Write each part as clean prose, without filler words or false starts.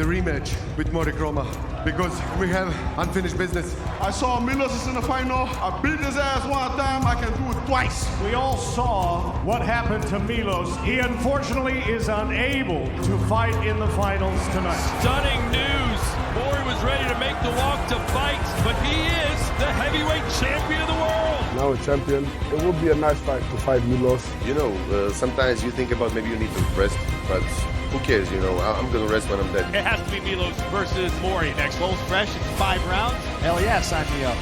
The rematch with Moricroma because we have unfinished business. I saw Milos in the final. I beat his ass one time. I can do it twice. We all saw what happened to Milos. He unfortunately is unable to fight in the finals tonight. Stunning news. Mori was ready to make the walk to fight, but he is the heavyweight champion of the world. Now a champion. It would be a nice fight to fight Milos. You know, sometimes you think about maybe you need to rest, but who cares, you know? I'm going to rest when I'm dead. It has to be Milos versus Mori next. Both fresh in 5 rounds. Hell yeah, sign me up.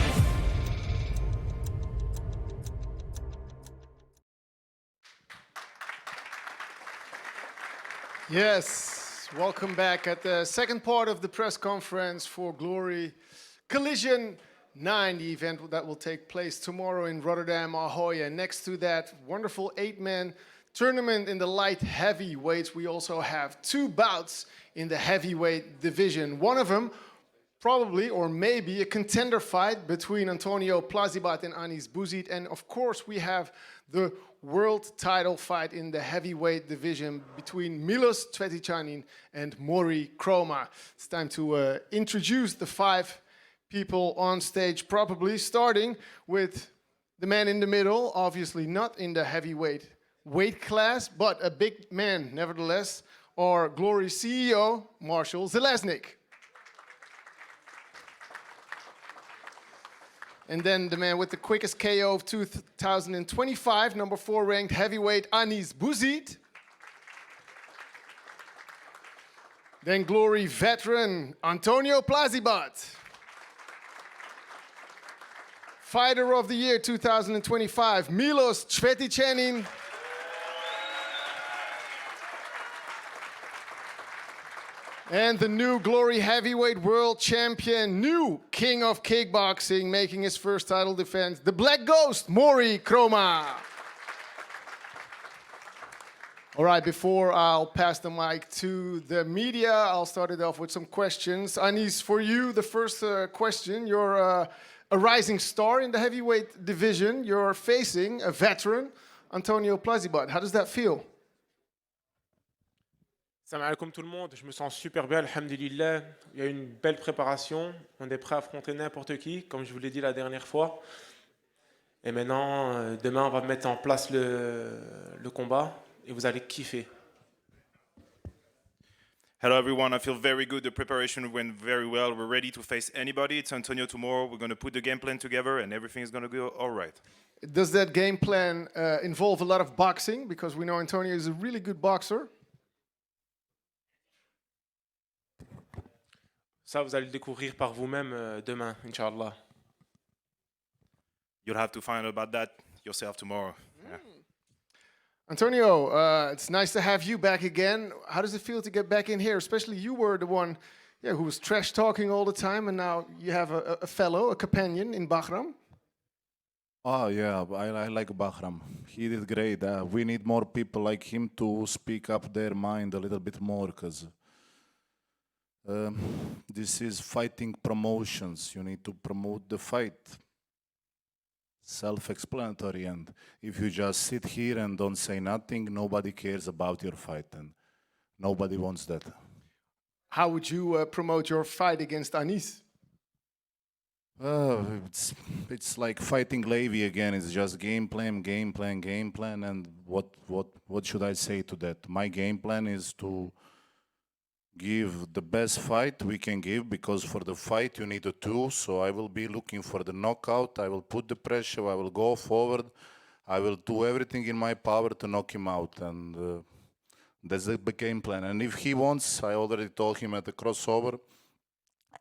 Yes, welcome back at the second part of the press conference for Glory Collision 9, the event that will take place tomorrow in Rotterdam, Ahoy. And next to that wonderful 8-man tournament in the light heavyweights, we also have 2 bouts in the heavyweight division. One of them probably or maybe a contender fight between Antonio Plazibat and Anis Bouzid. And of course we have the world title fight in the heavyweight division between Milos Cveticanin and Mori Kroma. It's time to introduce the 5 people on stage, probably starting with the man in the middle, obviously not in the heavyweight weight class, but a big man nevertheless, our Glory CEO, Marshall Zeleznik. And then the man with the quickest KO of 2025, number 4 ranked heavyweight Anis Bouzid. Then Glory veteran Antonio Plazibat. Fighter of the Year 2025, Milos Cveticanin. And the new Glory Heavyweight World Champion, new King of Kickboxing, making his first title defense, the Black Ghost, Mori Kroma. All right, before I'll pass the mic to the media, I'll start it off with some questions. Anis, for you, the first question. You're a rising star in the heavyweight division. You're facing a veteran, Antonio Plazibat. How does that feel? Salam alaikum tout le monde, je me sens super bien, alhamdulillah. Il y a une belle préparation, on est prêt à affronter n'importe qui, comme je vous l'ai dit la dernière fois. Et maintenant, demain, on va mettre en place le combat et vous allez kiffer. Hello everyone, I feel very good. The preparation went very well. We're ready to face anybody. It's Antonio tomorrow. We're going to put the game plan together and everything is going to go all right. Does that game plan involve a lot of boxing? Because we know Antonio is a really good boxer. Ça, vous allez le découvrir par vous-même demain, Inch'Allah. You'll have to find out about that yourself tomorrow. Yeah. Antonio, it's nice to have you back again. How does it feel to get back in here? Especially you were the one who was trash talking all the time, and now you have a fellow, a companion in Bahram. Oh yeah, I like Bahram. He did great. We need more people like him to speak up their mind a little bit more, because this is fighting promotions. You need to promote the fight. Self-explanatory, and if you just sit here and don't say nothing, nobody cares about your fight, and nobody wants that. How would you promote your fight against Anis? It's like fighting Levy again. It's just game plan, and what should I say to that? My game plan is to give the best fight we can give, because for the fight you need a tool. So I will be looking for the knockout. I will put the pressure. I will go forward. I will do everything in my power to knock him out, and that's the game plan. And if he wants, I already told him at the crossover,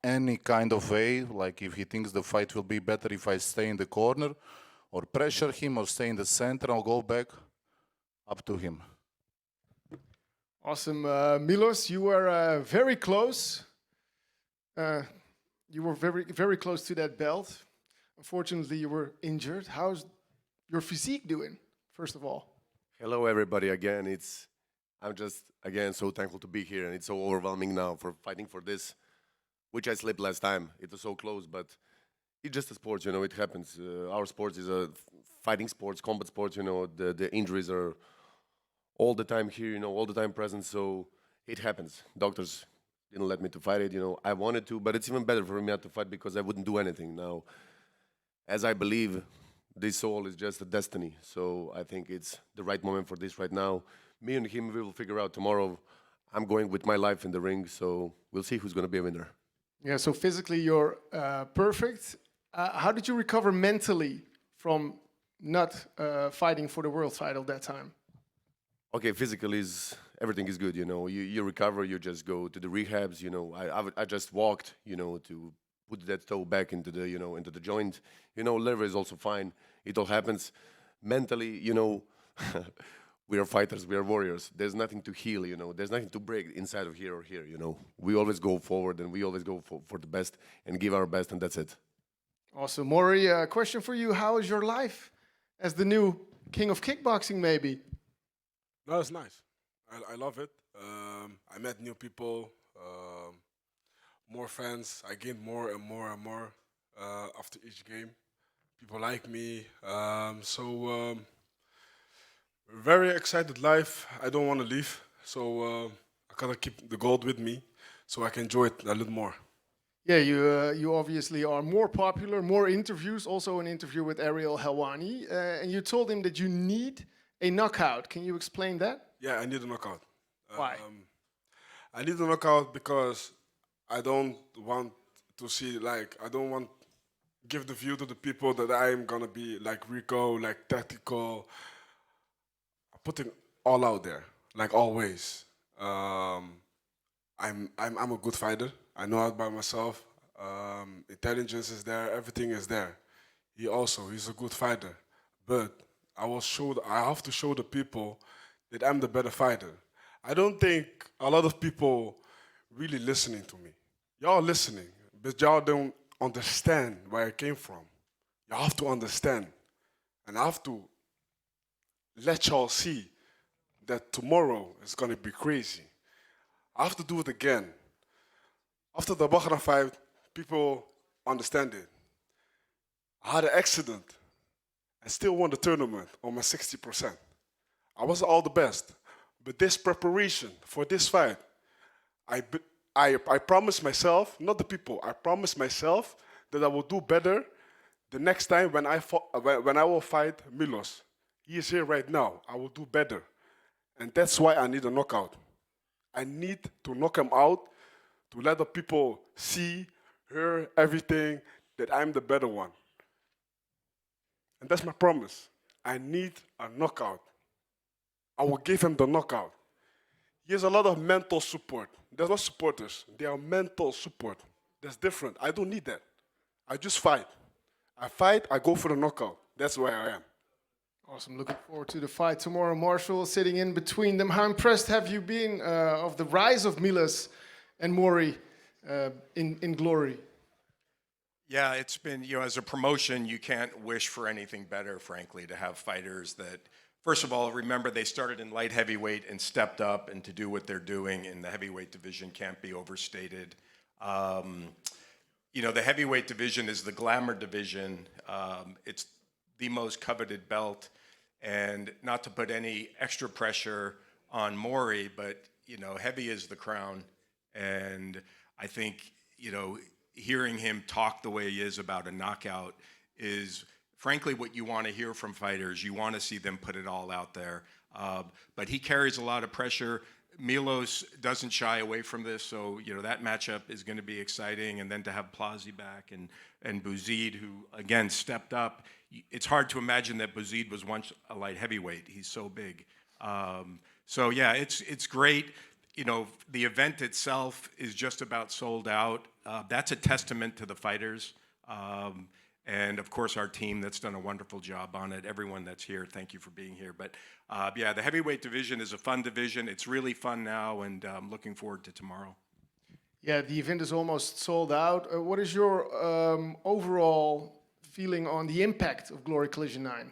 any kind of way, like if he thinks the fight will be better if I stay in the corner or pressure him or stay in the center, I'll go back, up to him. Awesome. Milos, you were very close. You were very close to that belt. Unfortunately, you were injured. How's your physique doing, first of all? Hello, everybody, again. I'm just, again, so thankful to be here, and it's so overwhelming now for fighting for this, which I slipped last time. It was so close, but it's just a sport, you know, it happens. Our sport is a fighting sports, combat sports, you know, the injuries are all the time here, you know, all the time present, so it happens. Doctors didn't let me to fight it. I wanted to, but it's even better for me not to fight because I wouldn't do anything now. As I believe, this all is just a destiny. So I think it's the right moment for this right now. Me and him, we will figure out tomorrow. I'm going with my life in the ring, so we'll see who's going to be a winner. Yeah, so physically you're perfect. How did you recover mentally from not fighting for the world title that time? Okay, physically everything is good. You recover. You just go to the rehabs. I just walked. To put that toe back into the into the joint. Liver is also fine. It all happens. Mentally, we are fighters. We are warriors. There's nothing to heal. There's nothing to break inside of here or here. We always go forward and we always go for the best and give our best, and that's it. Awesome, Maury. A question for you: how is your life as the new king of kickboxing? Maybe. No, it's nice. I love it. I met new people, more friends. I gained more and more and more after each game. People like me. Very excited life. I don't want to leave. So I gotta keep the gold with me so I can enjoy it a little more. Yeah, you obviously are more popular, more interviews, also an interview with Ariel Helwani, and you told him that you need a knockout. Can you explain that? Yeah, I need a knockout. Why? I need a knockout because I don't want to see, I don't want give the view to the people that I'm gonna be like Rico, like tactical, putting all out there, like always. I'm a good fighter. I know it by myself. Intelligence is there. Everything is there. He's a good fighter. But I have to show the people that I'm the better fighter. I don't think a lot of people really listening to me. Y'all listening, but y'all don't understand where I came from. You have to understand. And I have to let y'all see that tomorrow is going to be crazy. I have to do it again. After the Bahrain fight, people understand it. I had an accident and still won the tournament on my 60%. I wasn't all the best, but this preparation for this fight, I promised myself, not the people, I promised myself that I will do better the next time when I will fight Milos. He is here right now. I will do better. And that's why I need a knockout. I need to knock him out to let the people see, hear everything, that I'm the better one. And that's my promise. I need a knockout. I will give him the knockout. He has a lot of mental support. They're not supporters. They are mental support. That's different. I don't need that. I just fight. I fight, I go for the knockout. That's where I am. Awesome. Looking forward to the fight tomorrow. Marshall sitting in between them. How impressed have you been of the rise of Milos and Maury in glory? Yeah, it's been, as a promotion, you can't wish for anything better, frankly, to have fighters that, first of all, remember they started in light heavyweight and stepped up, and to do what they're doing in the heavyweight division can't be overstated. The heavyweight division is the glamour division. It's the most coveted belt, and not to put any extra pressure on Maury, but, heavy is the crown. And I think, hearing him talk the way he is about a knockout is frankly what you want to hear from fighters. You want to see them put it all out there. But he carries a lot of pressure. Milos doesn't shy away from this, so that matchup is going to be exciting. And then to have Plazi back and Bouzid, who again stepped up. It's hard to imagine that Bouzid was once a light heavyweight. He's so big. So yeah, it's great. The event itself is just about sold out. That's a testament to the fighters. And of course, our team that's done a wonderful job on it. Everyone that's here, thank you for being here. But yeah, the heavyweight division is a fun division. It's really fun now, and I'm looking forward to tomorrow. Yeah, the event is almost sold out. What is your overall feeling on the impact of Glory Collision 9?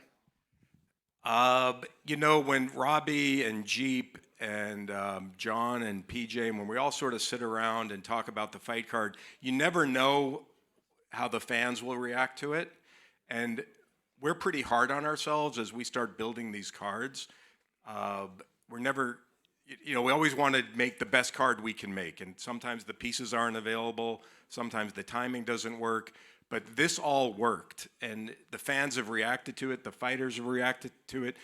When Robbie and Jeep and John and PJ, when we all sort of sit around and talk about the fight card, you never know how the fans will react to it. And we're pretty hard on ourselves as we start building these cards. We're never, you know, we always want to make the best card we can make, and sometimes the pieces aren't available, sometimes the timing doesn't work, but this all worked, and the fans have reacted to it, the fighters have reacted to it.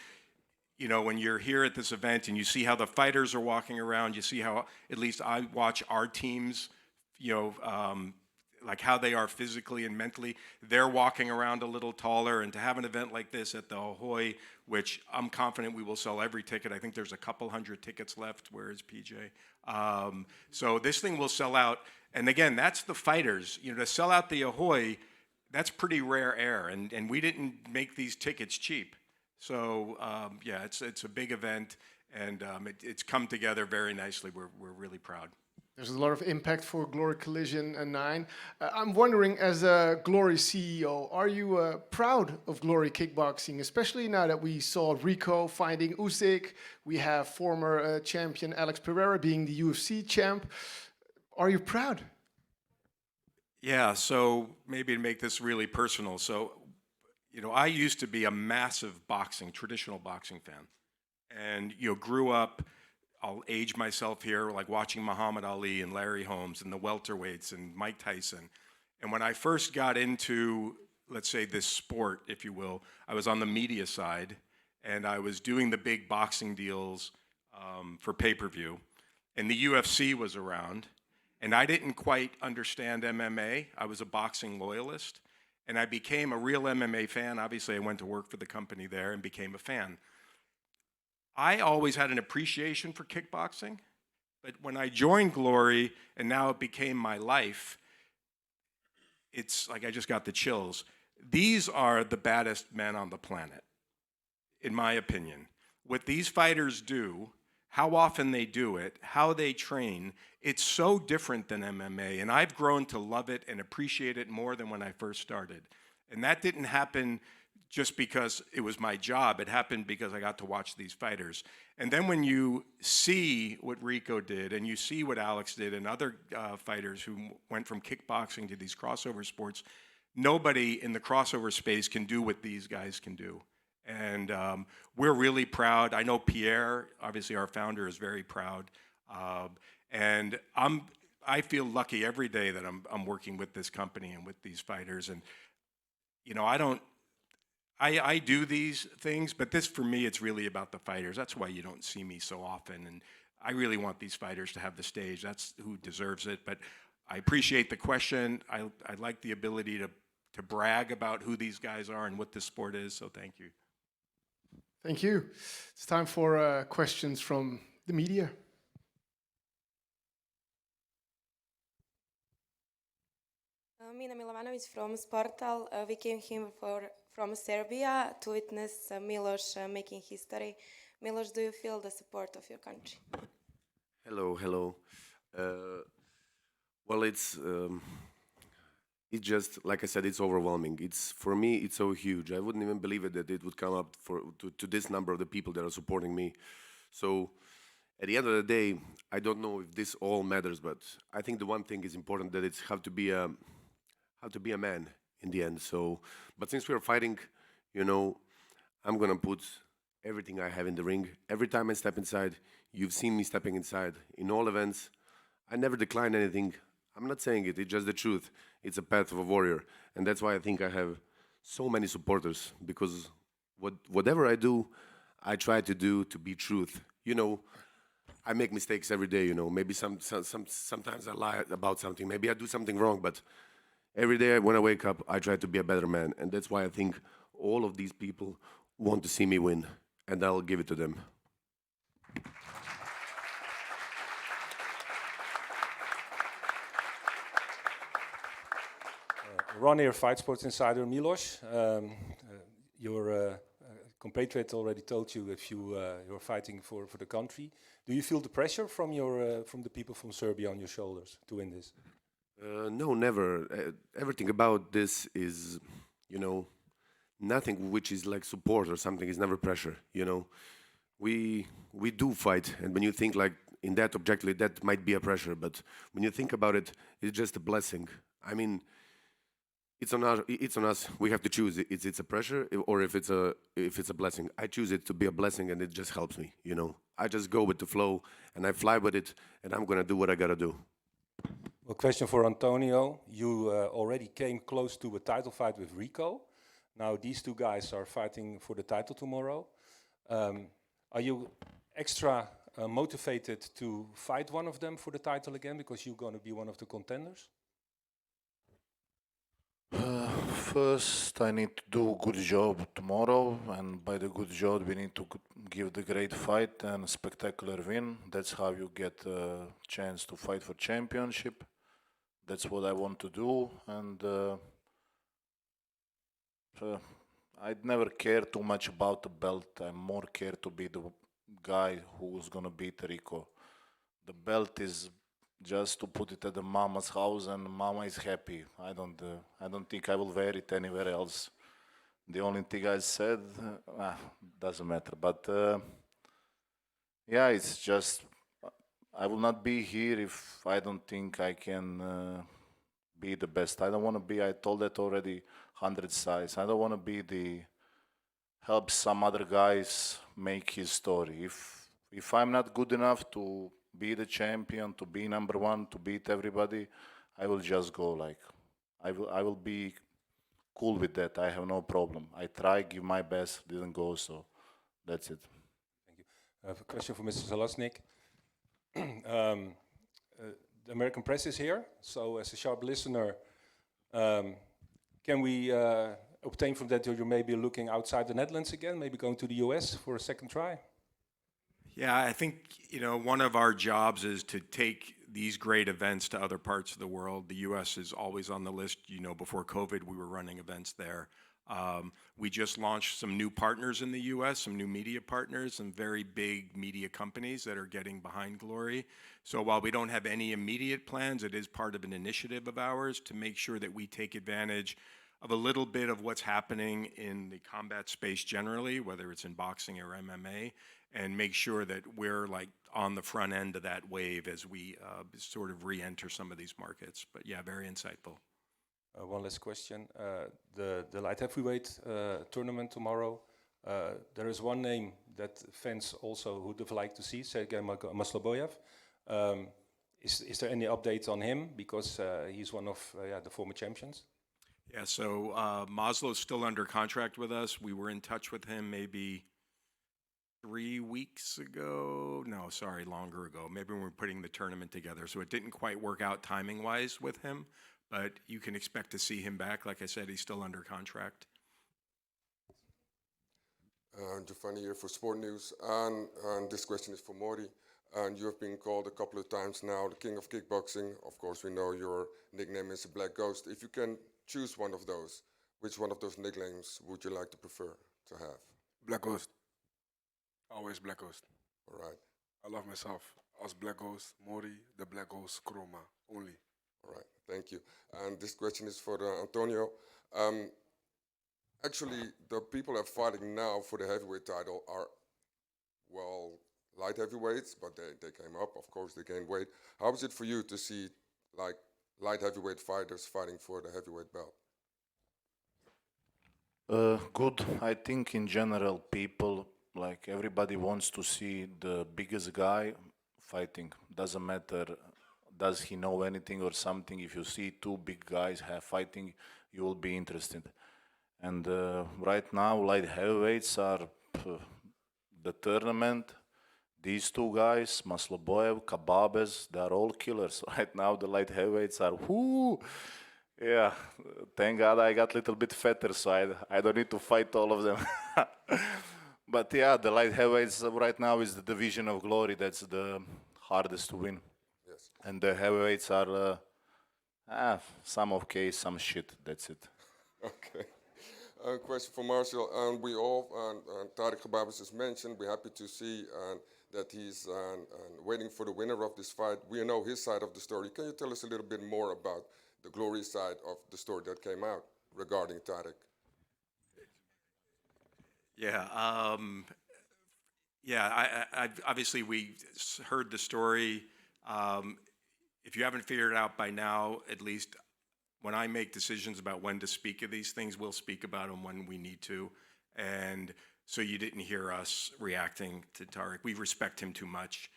You know, when you're here at this event and you see how the fighters are walking around, you see how, at least I watch our teams, you know, like how they are physically and mentally. They're walking around a little taller, and to have an event like this at the Ahoy, which I'm confident we will sell every ticket. I think there's a couple hundred tickets left. Where is PJ? So this thing will sell out. And again, that's the fighters. You know, to sell out the Ahoy, that's pretty rare air. And we didn't make these tickets cheap. So yeah, it's a big event, and it's come together very nicely. We're really proud. There's a lot of impact for Glory Collision 9. I'm wondering, as a Glory CEO, are you proud of Glory Kickboxing, especially now that we saw Rico fighting Usyk, we have former champion Alex Pereira being the UFC champ. Are you proud? Yeah, so maybe to make this really personal. So, you know, I used to be a massive traditional boxing fan. And, you know, grew up, I'll age myself here, like watching Muhammad Ali and Larry Holmes and the welterweights and Mike Tyson. And when I first got into, let's say, this sport, if you will, I was on the media side, and I was doing the big boxing deals for pay-per-view. And the UFC was around. And I didn't quite understand MMA. I was a boxing loyalist. And I became a real MMA fan. Obviously, I went to work for the company there and became a fan. I always had an appreciation for kickboxing, but when I joined Glory and now it became my life, it's like I just got the chills. These are the baddest men on the planet, in my opinion. What these fighters do, how often they do it, how they train, it's so different than MMA, and I've grown to love it and appreciate it more than when I first started. And that didn't happen just because it was my job. It happened because I got to watch these fighters. And then when you see what Rico did, and you see what Alex did, and other fighters who went from kickboxing to these crossover sports, nobody in the crossover space can do what these guys can do. And we're really proud. I know Pierre, obviously our founder, is very proud. And I feel lucky every day that I'm working with this company and with these fighters. And, you know, I do these things, but this, for me, it's really about the fighters. That's why you don't see me so often. And I really want these fighters to have the stage. That's who deserves it. But I appreciate the question. I like the ability to brag about who these guys are and what this sport is. So thank you. Thank you. It's time for questions from the media. Mina Milovanovic from Sportal. We came here from Serbia to witness Miloš making history. Miloš, do you feel the support of your country? Hello. Well, it's just, like I said, it's overwhelming. For me, it's so huge. I wouldn't even believe it that it would come up to this number of the people that are supporting me. So at the end of the day, I don't know if this all matters, but I think the one thing is important, that it's how to be a man in the end. So, but since we're fighting, you know, I'm gonna put everything I have in the ring. Every time I step inside, you've seen me stepping inside. In all events, I never decline anything. I'm not saying it, it's just the truth. It's a path of a warrior. And that's why I think I have so many supporters, because whatever I do, I try to do to be truth. You know, I make mistakes every day, you know. Maybe sometimes I lie about something. Maybe I do something wrong, but every day when I wake up, I try to be a better man. And that's why I think all of these people want to see me win, and I'll give it to them. Ron here, Fight Sports Insider. Miloš, your compatriot already told you that you're fighting for the country. Do you feel the pressure from the people from Serbia on your shoulders to win this? No, never. Everything about this is, you know, nothing which is like support or something is never pressure, you know. We do fight, and when you think like in that objectively, that might be a pressure, but when you think about it, it's just a blessing. I mean, it's on our, it's on us. We have to choose. It's a pressure or if it's a blessing. I choose it to be a blessing, and it just helps me. You know, I just go with the flow and I fly with it, and I'm gonna do what I gotta do. Well, question for Antonio. You already came close to a title fight with Rico. Now these two guys are fighting for the title tomorrow. Are you extra motivated to fight one of them for the title again because you're going to be one of the contenders? First, I need to do a good job tomorrow, and by the good job, we need to give the great fight and spectacular win. That's how you get a chance to fight for championship. That's what I want to do, and I'd never care too much about the belt. I more care to be the guy who's gonna beat Rico. The belt is just to put it at the mama's house, and mama is happy. I don't think I will wear it anywhere else. The only thing I said, doesn't matter. But yeah, it's just I will not be here if I don't think I can be the best. I don't want to be. I told that already 100 sides. I don't want to be the help some other guys make his story. If I'm not good enough to be the champion, to be number one, to beat everybody, I will just go. Like I will be cool with that. I have no problem. I try, give my best, didn't go, so that's it. Thank you. I have a question for Mr. Zalaznik. The American press is here, so as a sharp listener, can we obtain from that you're maybe looking outside the Netherlands again, maybe going to the US for a second try? Yeah, I think, one of our jobs is to take these great events to other parts of the world. The US is always on the list. Before COVID, we were running events there. We just launched some new partners in the US, some new media partners, some very big media companies that are getting behind Glory. So while we don't have any immediate plans, it is part of an initiative of ours to make sure that we take advantage of a little bit of what's happening in the combat space generally, whether it's in boxing or MMA, and make sure that we're like on the front end of that wave as we sort of re-enter some of these markets. But yeah, very insightful. One last question. The light heavyweight tournament tomorrow, there is one name that fans also would have liked to see, Sergey Masloboyev. Is there any update on him? Because he's one of the former champions. Yeah, so Maslow's still under contract with us. We were in touch with him maybe 3 weeks ago. No, sorry, longer ago. Maybe when we were putting the tournament together. So it didn't quite work out timing-wise with him. But you can expect to see him back. Like I said, he's still under contract. Giovanni here for Sport News. And this question is for Mori. And you have been called a couple of times now the king of kickboxing. Of course, we know your nickname is Black Ghost. If you can choose one of those, which one of those nicknames would you like to prefer to have? Black Ghost. Always Black Ghost. All right. I love myself. As Black Ghost, Mori, the Black Ghost, Chroma, only. All right, thank you. And this question is for Antonio. Actually, the people that are fighting now for the heavyweight title are, well, light heavyweights, but they came up. Of course, they gained weight. How is it for you to see, like, light heavyweight fighters fighting for the heavyweight belt? Good. I think in general, people, like everybody wants to see the biggest guy fighting. Doesn't matter, does he know anything or something. If you see two big guys fighting, you will be interested. And right now, light heavyweights are the tournament. These two guys, Masloboyev, Kababes, they are all killers. Right now, the light heavyweights are, whoo! Yeah, thank God I got a little bit fatter, so I don't need to fight all of them. But yeah, the light heavyweights right now is the division of Glory. That's the hardest to win. Yes. And the heavyweights are some okay, some shit. That's it. Okay. Question for Marcel. We all, Tariq Kababes is mentioned. We're happy to see that he's waiting for the winner of this fight. We know his side of the story. Can you tell us a little bit more about the Glory side of the story that came out regarding Tariq? Yeah, obviously we heard the story. If you haven't figured it out by now, at least when I make decisions about when to speak of these things, we'll speak about them when we need to. And so you didn't hear us reacting to Tarek. We respect him too much.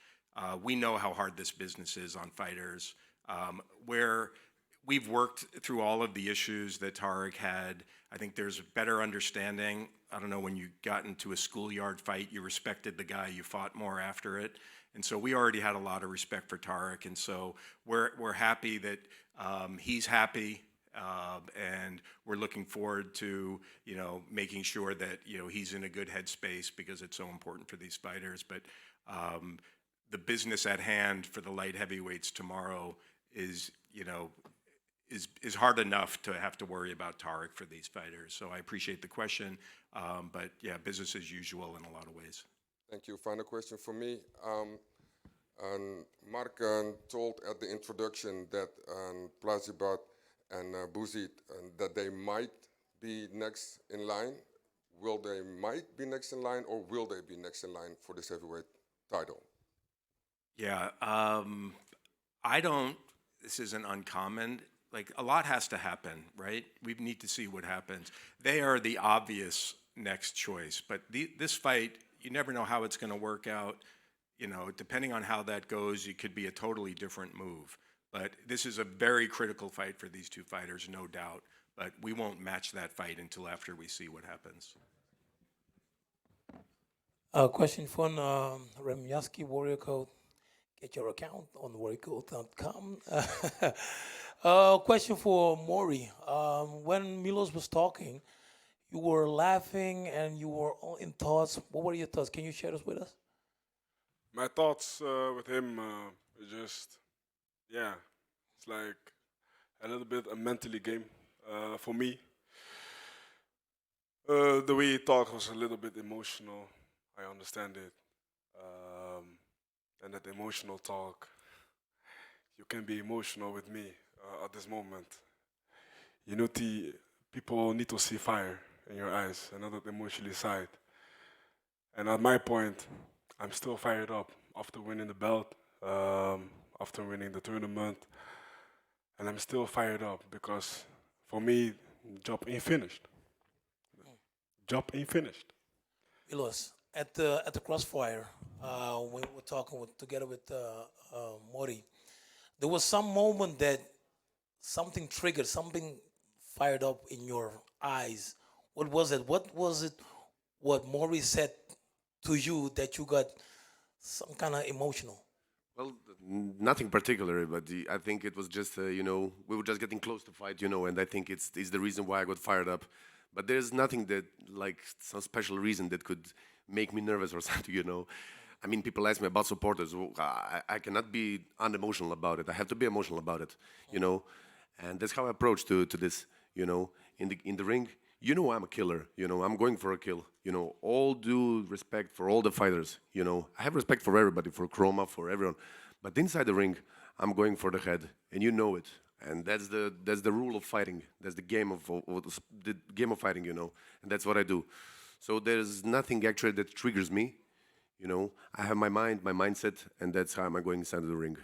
We know how hard this business is on fighters. Where we've worked through all of the issues that Tarek had, I think there's a better understanding. I don't know, when you got into a schoolyard fight, you respected the guy, you fought more after it. And so we already had a lot of respect for Tarek. And so we're happy that he's happy. And we're looking forward to, making sure that, he's in a good headspace, because it's so important for these fighters. But the business at hand for the light heavyweights tomorrow is hard enough to have to worry about Tarek for these fighters. So I appreciate the question, but yeah, business as usual in a lot of ways. Thank you. Final question for me. And Mark told at the introduction that Plazibat and Bouzid, that they might be next in line. Will they might be next in line, or will they be next in line for this heavyweight title? Yeah, this isn't uncommon. Like, a lot has to happen, right? We need to see what happens. They are the obvious next choice, but this fight, you never know how it's going to work out. Depending on how that goes, it could be a totally different move. But this is a very critical fight for these two fighters, no doubt. But we won't match that fight until after we see what happens. Question from Remyaski Warrior Code. Get your account on warriorcode.com. Question for Maury. When Milos was talking, you were laughing and you were all in thoughts. What were your thoughts? Can you share this with us? My thoughts with him is just, it's like a little bit a mentally game for me. The way he talked was a little bit emotional. I understand it. And that emotional talk, you can be emotional with me at this moment. People need to see fire in your eyes and not the emotional side. And at my point, I'm still fired up after winning the belt, after winning the tournament, and I'm still fired up because for me, job ain't finished. Job ain't finished. Milos, at the crossfire, when we were talking together with Mori, there was some moment that something triggered, something fired up in your eyes. What was it? What was it? What Mori said to you that you got some kind of emotional? Well, nothing particular, but I think it was just, we were just getting close to fight, and I think it's the reason why I got fired up. But there's nothing that, like, some special reason that could make me nervous or something, I mean, people ask me about supporters. I cannot be unemotional about it. I have to be emotional about it, and that's how I approach to this, in the ring. I'm a killer, I'm going for a kill, all due respect for all the fighters, I have respect for everybody, for Chroma, for everyone, but inside the ring, I'm going for the head, and it, and that's the rule of fighting, that's the game of fighting, and that's what I do. So there's nothing actually that triggers me, I have my mind, my mindset, and that's how I'm going inside of the ring.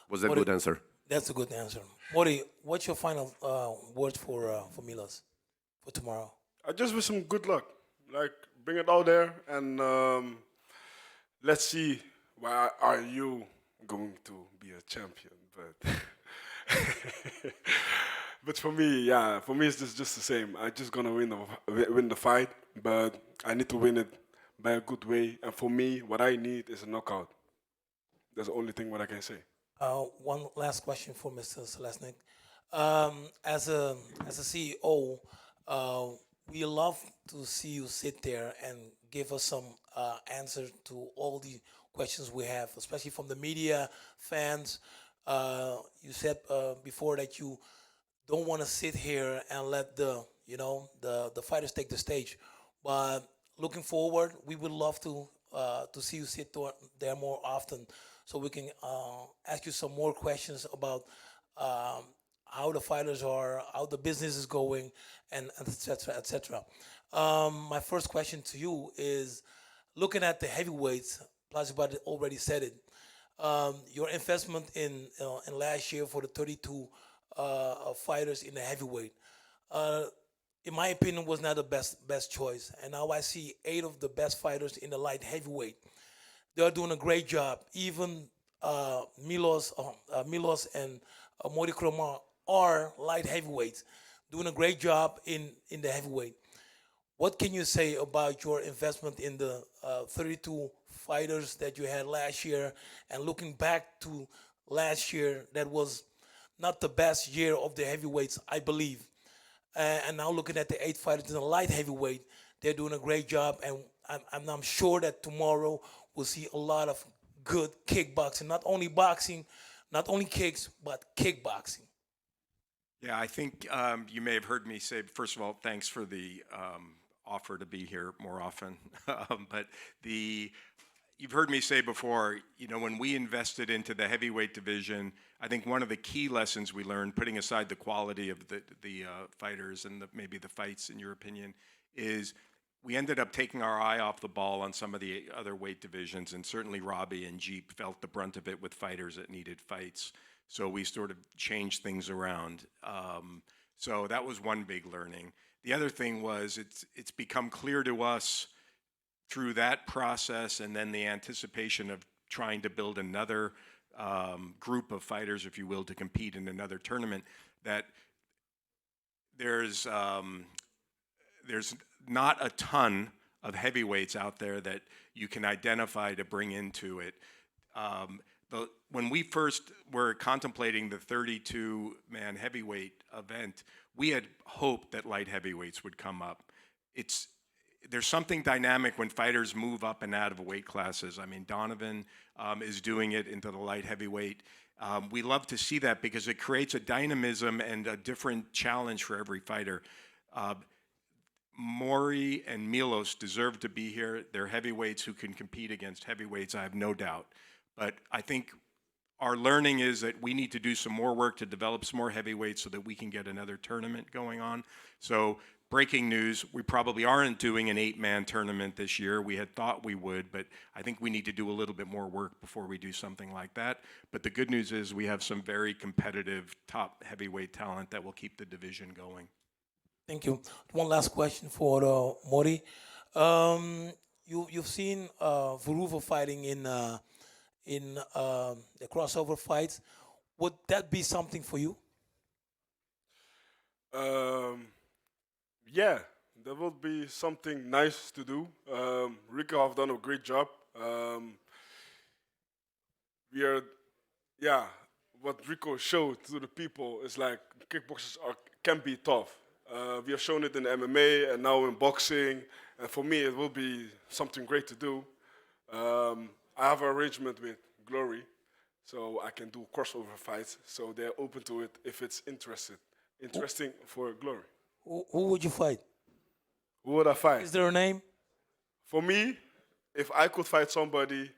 Was that a good answer? That's a good answer. Mori, what's your final words for Milos? For tomorrow? I just wish him good luck. Like, bring it out there, and let's see why are you going to be a champion. But for me, it's just the same. I'm just gonna win the fight, but I need to win it by a good way. And for me, what I need is a knockout. That's the only thing what I can say. One last question for Mr. Selesnik. As a CEO. We love to see you sit there and give us some answer to all the questions we have, especially from the media, fans. You said before that you don't want to sit here and let the fighters take the stage. But looking forward, we would love to see you sit there more often, so we can ask you some more questions about how the fighters are, how the business is going, and et cetera, et cetera. My first question to you is, looking at the heavyweights, Plazibat already said it, your investment in last year for the 32 fighters in the heavyweight. In my opinion, was not the best choice. And now I see 8 of the best fighters in the light heavyweight. They are doing a great job. Even Milos and Mori Kroma are light heavyweights, doing a great job in the heavyweight. What can you say about your investment in the 32 fighters that you had last year, and looking back to last year, that was not the best year of the heavyweights, I believe. And now looking at the 8 fighters in the light heavyweight, they're doing a great job, and I'm sure that tomorrow we'll see a lot of good kickboxing, not only boxing, not only kicks, but kickboxing. Yeah, I think you may have heard me say, first of all, thanks for the offer to be here more often. But you've heard me say before, you know, when we invested into the heavyweight division, I think one of the key lessons we learned, putting aside the quality of the fighters and maybe the fights, in your opinion, is we ended up taking our eye off the ball on some of the other weight divisions, and certainly Robbie and Jeep felt the brunt of it with fighters that needed fights. So we sort of changed things around. So that was one big learning. The other thing was it's become clear to us through that process, and then the anticipation of trying to build another group of fighters, if you will, to compete in another tournament, that there's not a ton of heavyweights out there that you can identify to bring into it. When we first were contemplating the 32-man heavyweight event, we had hoped that light heavyweights would come up. There's something dynamic when fighters move up and out of weight classes. I mean, Donovan is doing it into the light heavyweight. We love to see that because it creates a dynamism and a different challenge for every fighter. Mori and Milos deserve to be here. They're heavyweights who can compete against heavyweights, I have no doubt. But I think our learning is that we need to do some more work to develop some more heavyweights so that we can get another tournament going on. So, breaking news, we probably aren't doing an 8-man tournament this year. We had thought we would, but I think we need to do a little bit more work before we do something like that. But the good news is we have some very competitive top heavyweight talent that will keep the division going. Thank you. One last question for Mori. You've seen Varuva fighting in the crossover fights. Would that be something for you? Yeah, that would be something nice to do. Rico have done a great job. What Rico showed to the people is like kickboxers can be tough. We have shown it in MMA and now in boxing. And for me, it will be something great to do. I have an arrangement with Glory, so I can do crossover fights. So they're open to it if it's interesting for Glory. Who would you fight? Who would I fight? Is there a name? For me, if I could fight somebody,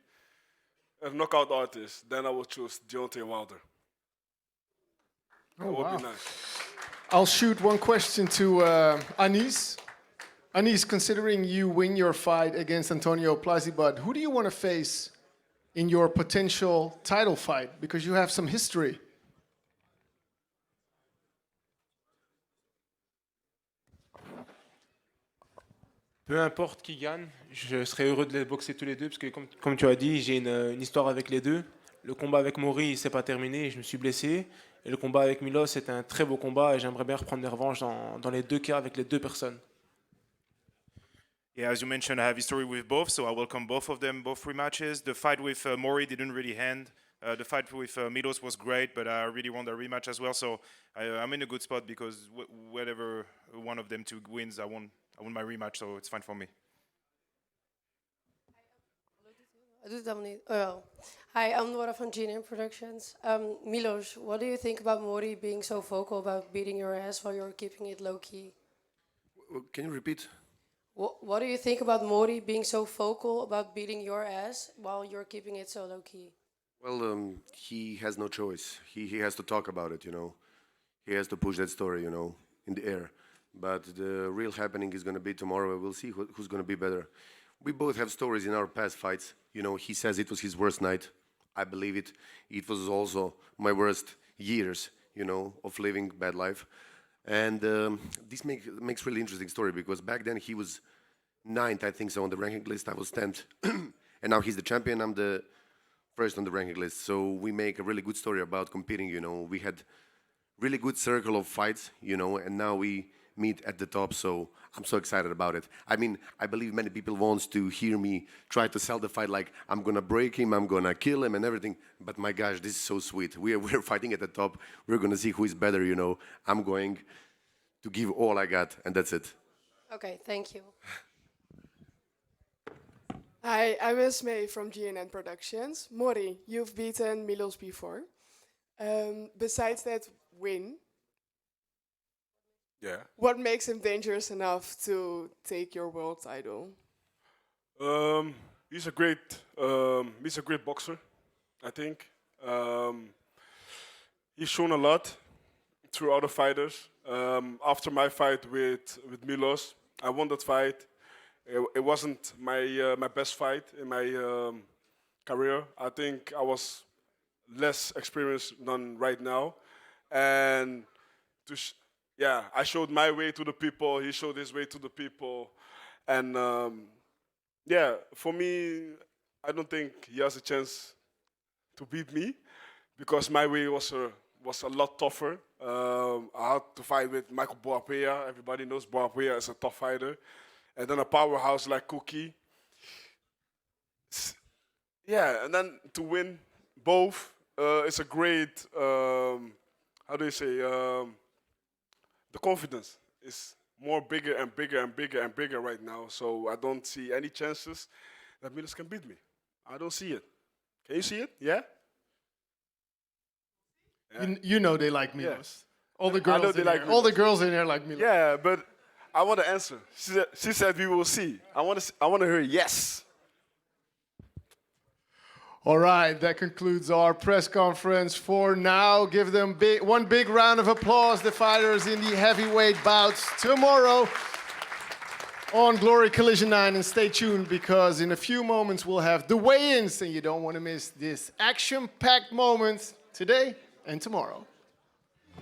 a knockout artist, then I would choose Deontay Wilder. That would be nice. I'll shoot one question to Anis. Anis, considering you win your fight against Antonio Plazibut, who do you want to face in your potential title fight? Because you have some history. Peu importe qui gagne, je serais heureux de les boxer tous les deux parce que comme tu as dit, j'ai une histoire avec les deux. Le combat avec Mori, c'est pas terminé, je me suis blessé. Et le combat avec Milos, c'est un très beau combat et j'aimerais bien reprendre des revanches dans les deux cas avec les deux personnes. Yeah, as you mentioned, I have history with both, so I welcome both of them, both rematches. The fight with Mori didn't really end. The fight with Milos was great, but I really want a rematch as well. So I'm in a good spot because whatever one of them two wins, I want my rematch, so it's fine for me. Hi, I'm Nora from GNM Productions. Milos, what do you think about Mori being so vocal about beating your ass while you're keeping it low-key? Can you repeat? What do you think about Mori being so vocal about beating your ass while you're keeping it so low-key? Well, he has no choice. He has to talk about it, you know. He has to push that story, you know, in the air. But the real happening is going to be tomorrow. We'll see who's going to be better. We both have stories in our past fights. You know, he says it was his worst night. I believe it. It was also my worst years you know, of living bad life. And this makes really interesting story because back then he was 9th, I think so, on the ranking list. I was 10th. And now he's the champion. I'm the first on the ranking list. So we make a really good story about competing, you know. We had really good circle of fights, you know, and now we meet at the top. So I'm so excited about it. I mean, I believe many people wants to hear me try to sell the fight like I'm going to break him, I'm going to kill him and everything. But my gosh, this is so sweet. We're fighting at the top. We're going to see who is better, you know. I'm going to give all I got, and that's it. Okay, thank you. Hi, I'm Esme from GNN Productions. Mori, you've beaten Milos before. Besides that win, what makes him dangerous enough to take your world title? He's a great boxer, I think. He's shown a lot through other fighters. After my fight with Milos, I won that fight. It wasn't my best fight in my career. I think I was less experienced than right now, and I showed my way to the people. He showed his way to the people, and for me, I don't think he has a chance to beat me because my way was a lot tougher. I had to fight with Michael Boapea. Everybody knows Boapea is a tough fighter. And then a powerhouse like Cookie. Yeah, and then to win both, it's a great, how do you say, the confidence is more bigger and bigger and bigger and bigger right now. So I don't see any chances that Milos can beat me. I don't see it. Can you see it? Yeah? You know they like Milos. Yeah. All the girls all the girls in there like Milos. Yeah, but I want to answer. She said we will see. I want to hear yes. All right, that concludes our press conference for now. Give them one big round of applause, the fighters in the heavyweight bouts tomorrow on Glory Collision 9. And stay tuned because in a few moments we'll have the weigh-ins and you don't want to miss this action-packed moment today and tomorrow.